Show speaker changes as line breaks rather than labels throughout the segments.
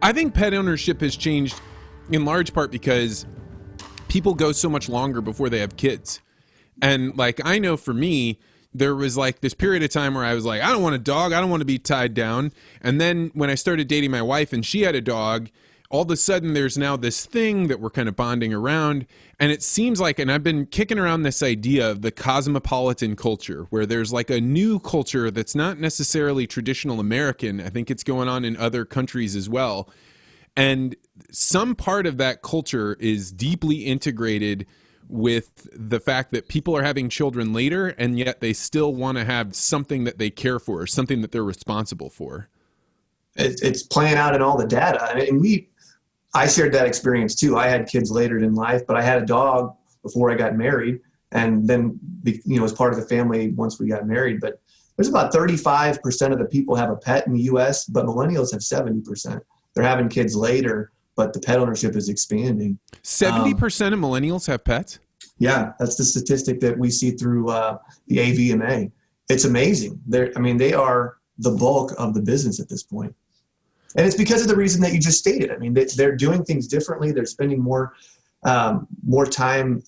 I think pet ownership has changed in large part because people go so much longer before they have kids. And like, I know for me, there was like this period of time where I was like, I don't want a dog. I don't want to be tied down. And then when I started dating my wife and she had a dog, all of a sudden there's now this thing that we're kind of bonding around. And it seems like, and I've been kicking around this idea of the cosmopolitan culture, where there's like a new culture that's not necessarily traditional American. I think it's going on in other countries as well. And some part of that culture is deeply integrated with the fact that people are having children later, and yet they still want to have something that they care for, something that they're responsible for.
It's playing out in all the data. I mean, I shared that experience too. I had kids later in life, but I had a dog before I got married, and then, was part of the family once we got married. But there's about 35% of the people have a pet in the U.S., but millennials have 70%. They're having kids later, but the pet ownership is expanding.
70% of millennials have pets?
Yeah, that's the statistic that we see through the AVMA. It's amazing. They are the bulk of the business at this point. And it's because of the reason that you just stated. I mean, they're doing things differently. They're spending more time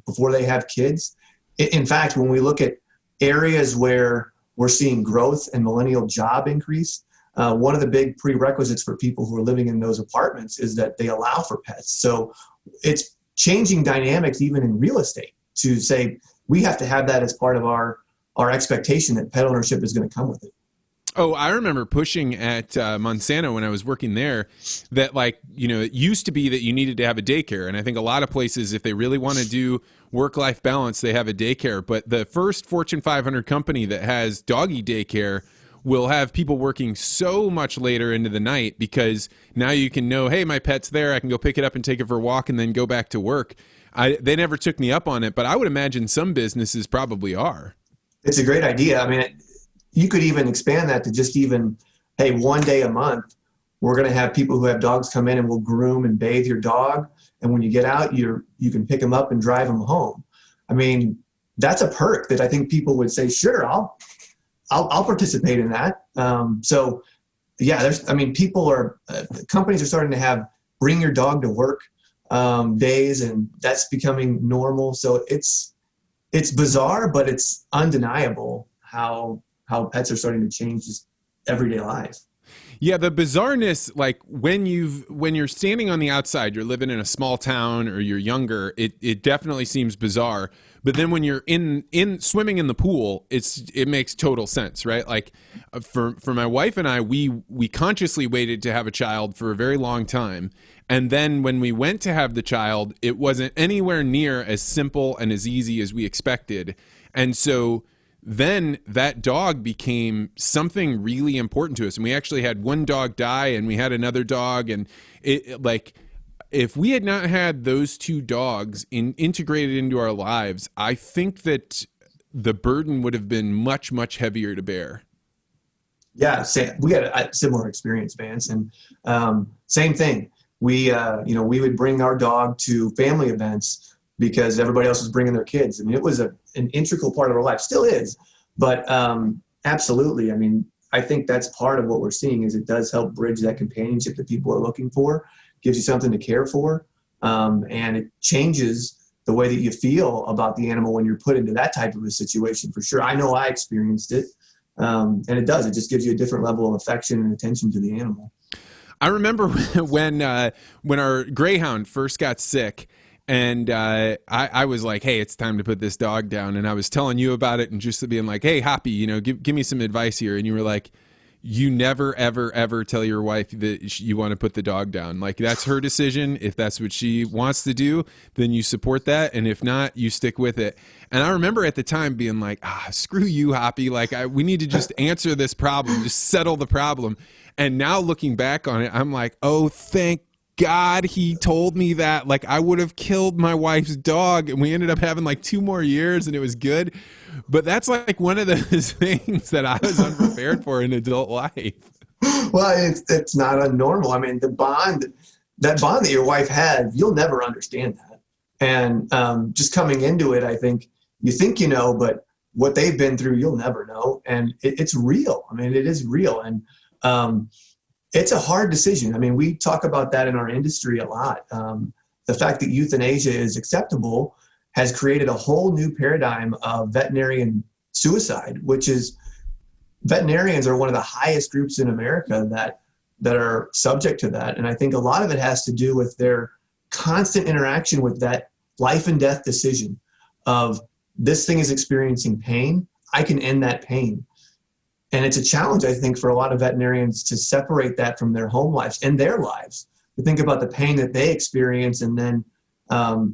before they have kids. In fact, when we look at areas where we're seeing growth and millennial job increase, one of the big prerequisites for people who are living in those apartments is that they allow for pets. So it's changing dynamics even in real estate to say we have to have that as part of our expectation that pet ownership is going to come with it.
Oh, I remember pushing at Monsanto when I was working there that, it used to be that you needed to have a daycare. And I think a lot of places, if they really want to do work-life balance, they have a daycare. But the first Fortune 500 company that has doggy daycare will have people working so much later into the night because now you can know, hey, my pet's there. I can go pick it up and take it for a walk and then go back to work. They never took me up on it, but I would imagine some businesses probably are.
It's a great idea. I mean, you could even expand that to just even, hey, one day a month, we're going to have people who have dogs come in and we'll groom and bathe your dog. And when you get out, you can pick them up and drive them home. I mean, that's a perk that I think people would say, sure, I'll participate in that. So yeah, companies are starting to have bring your dog to work days, and that's becoming normal. So it's bizarre, but it's undeniable how pets are starting to change just everyday life.
Yeah, the bizarreness, like when you're standing on the outside, you're living in a small town or you're younger, it definitely seems bizarre. But then when you're in swimming in the pool, it makes total sense, right? Like for my wife and I, we consciously waited to have a child for a very long time. And then when we went to have the child, it wasn't anywhere near as simple and as easy as we expected. And so then that dog became something really important to us. And we actually had one dog die and we had another dog. And if we had not had those two dogs integrated into our lives, I think that the burden would have been much, much heavier to bear.
Yeah, we had a similar experience, Vance. And same thing. We would bring our dog to family events because everybody else was bringing their kids. I mean, it was an integral part of our life, still is, but absolutely. I mean, I think that's part of what we're seeing is it does help bridge that companionship that people are looking for, gives you something to care for, and it changes the way that you feel about the animal when you're put into that type of a situation for sure. I know I experienced it, and it does. It just gives you a different level of affection and attention to the animal.
I remember when our Greyhound first got sick, and I was like, hey, it's time to put this dog down. And I was telling you about it and just being like, hey, Hoppy, give me some advice here. And you were like, you never, ever, ever tell your wife that you want to put the dog down. Like, that's her decision. If that's what she wants to do, then you support that. And if not, you stick with it. And I remember at the time being like, screw you, Hoppy. Like, we need to just answer this problem, just settle the problem. And now looking back on it, I'm like, oh, thank God he told me that. Like, I would have killed my wife's dog, and we ended up having like 2 more years and it was good. But that's like one of those things that I was unprepared for in adult life.
Well, it's not unnormal. I mean, that bond that your wife had, you'll never understand that. And just coming into it, I think you think you know, but what they've been through, you'll never know. And it's real. I mean, it is real. And it's a hard decision. I mean, we talk about that in our industry a lot. The fact that euthanasia is acceptable has created a whole new paradigm of veterinarian suicide, which is veterinarians are one of the highest groups in America that are subject to that. And I think a lot of it has to do with their constant interaction with that life and death decision of this thing is experiencing pain. I can end that pain. And it's a challenge, I think, for a lot of veterinarians to separate that from their home lives and their lives, to think about the pain that they experience and then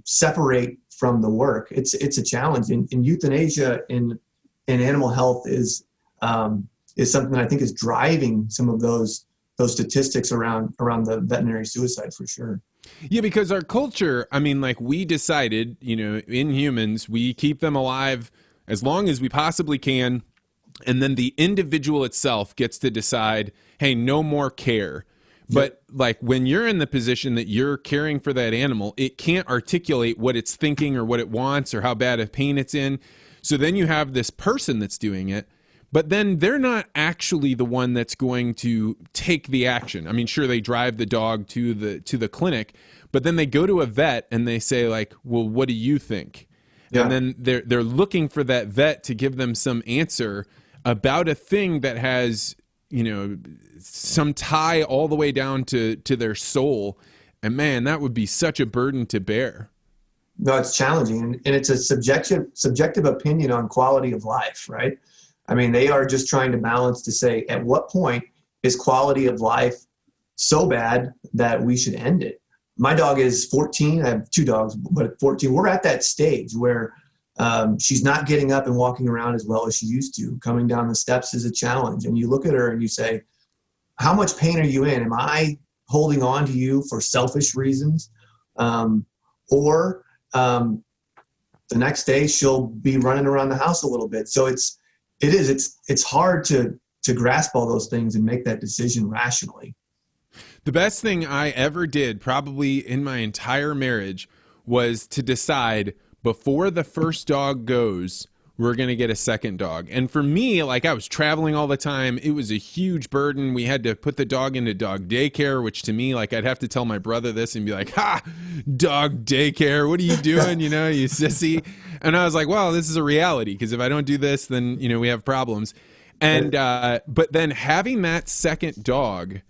separate from the work. It's a challenge. And euthanasia in animal health is something that I think is driving some of those statistics around the veterinary suicide for sure.
Yeah, because our culture, I mean, like we decided, in humans, we keep them alive as long as we possibly can. And then the individual itself gets to decide, hey, no more care. But like when you're in the position that you're caring for that animal, it can't articulate what it's thinking or what it wants or how bad of pain it's in. So then you have this person that's doing it, but then they're not actually the one that's going to take the action. I mean, sure, they drive the dog to the clinic, but then they go to a vet and they say like, well, what do you think? Yeah. And then they're looking for that vet to give them some answer about a thing that has, some tie all the way down to their soul. And man, that would be such a burden to bear.
No, it's challenging. And it's a subjective opinion on quality of life, right? I mean, they are just trying to balance to say, at what point is quality of life so bad that we should end it? My dog is 14. I have two dogs, but at 14, we're at that stage where she's not getting up and walking around as well as she used to. Coming down the steps is a challenge. And you look at her and you say, how much pain are you in? Am I holding on to you for selfish reasons? Or the next day she'll be running around the house a little bit. So it's hard to grasp all those things and make that decision rationally.
The best thing I ever did, probably in my entire marriage, was to decide before the first dog goes, we're going to get a second dog. And for me, like I was traveling all the time. It was a huge burden. We had to put the dog into dog daycare, which to me, like I'd have to tell my brother this and be like, ha, dog daycare. What are you doing? You sissy. And I was like, well, this is a reality because if I don't do this, then, we have problems. And, but then having that second dog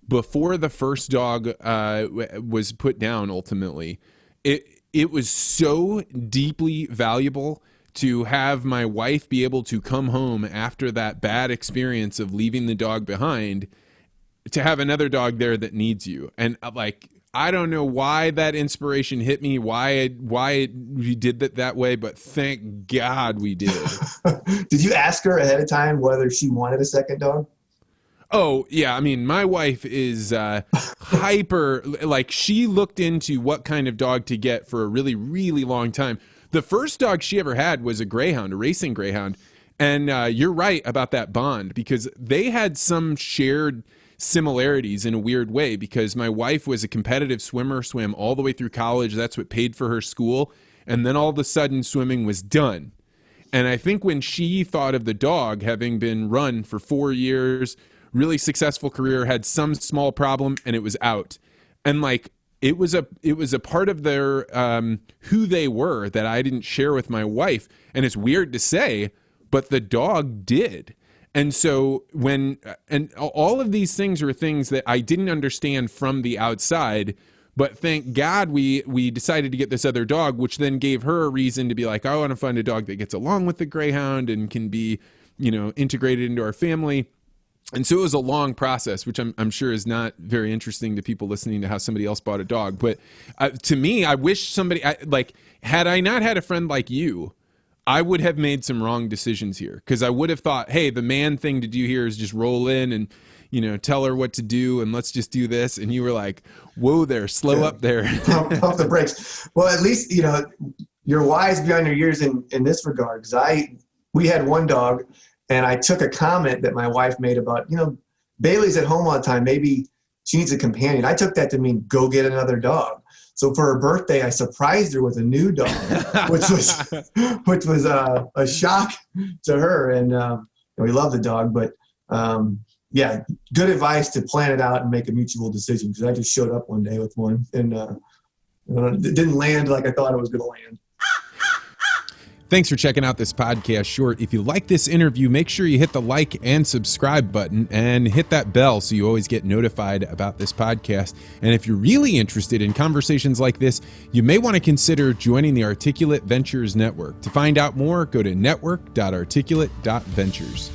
before the first dog was put down, ultimately, it was so deeply valuable to have my wife be able to come home after that bad experience of leaving the dog behind, to have another dog there that needs you. And like, I don't know why that inspiration hit me, why we did that way, but thank God we did.
Did you ask her ahead of time whether she wanted a second dog?
Oh, yeah. I mean, my wife is hyper, like she looked into what kind of dog to get for a really, really long time. The first dog she ever had was a greyhound, a racing greyhound. And you're right about that bond because they had some shared similarities in a weird way because my wife was a competitive swimmer, swam all the way through college. That's what paid for her school. And then all of a sudden swimming was done. And I think when she thought of the dog having been run for 4 years, really successful career, had some small problem and it was out. And like, it was a part of their, who they were that I didn't share with my wife. And it's weird to say, but the dog did. And so and all of these things are things that I didn't understand from the outside, but thank God we decided to get this other dog, which then gave her a reason to be like, I want to find a dog that gets along with the greyhound and can be, integrated into our family. And so it was a long process, which I'm sure is not very interesting to people listening to how somebody else bought a dog. But to me, I wish had I not had a friend like you, I would have made some wrong decisions here because I would have thought, hey, the man thing to do here is just roll in and, tell her what to do and let's just do this. And you were like, whoa there, slow up there.
Pump the brakes. Well, at least, you're wise beyond your years in this regard because we had one dog. And I took a comment that my wife made about, Bailey's at home all the time. Maybe she needs a companion. I took that to mean go get another dog. So for her birthday, I surprised her with a new dog, which was a shock to her. And we love the dog, but yeah, good advice to plan it out and make a mutual decision, because I just showed up one day with one and it didn't land like I thought it was going to land.
Thanks for checking out this podcast short. If you like this interview, make sure you hit the like and subscribe button and hit that bell so you always get notified about this podcast. And if you're really interested in conversations like this, you may want to consider joining the Articulate Ventures Network. To find out more, go to network.articulate.ventures.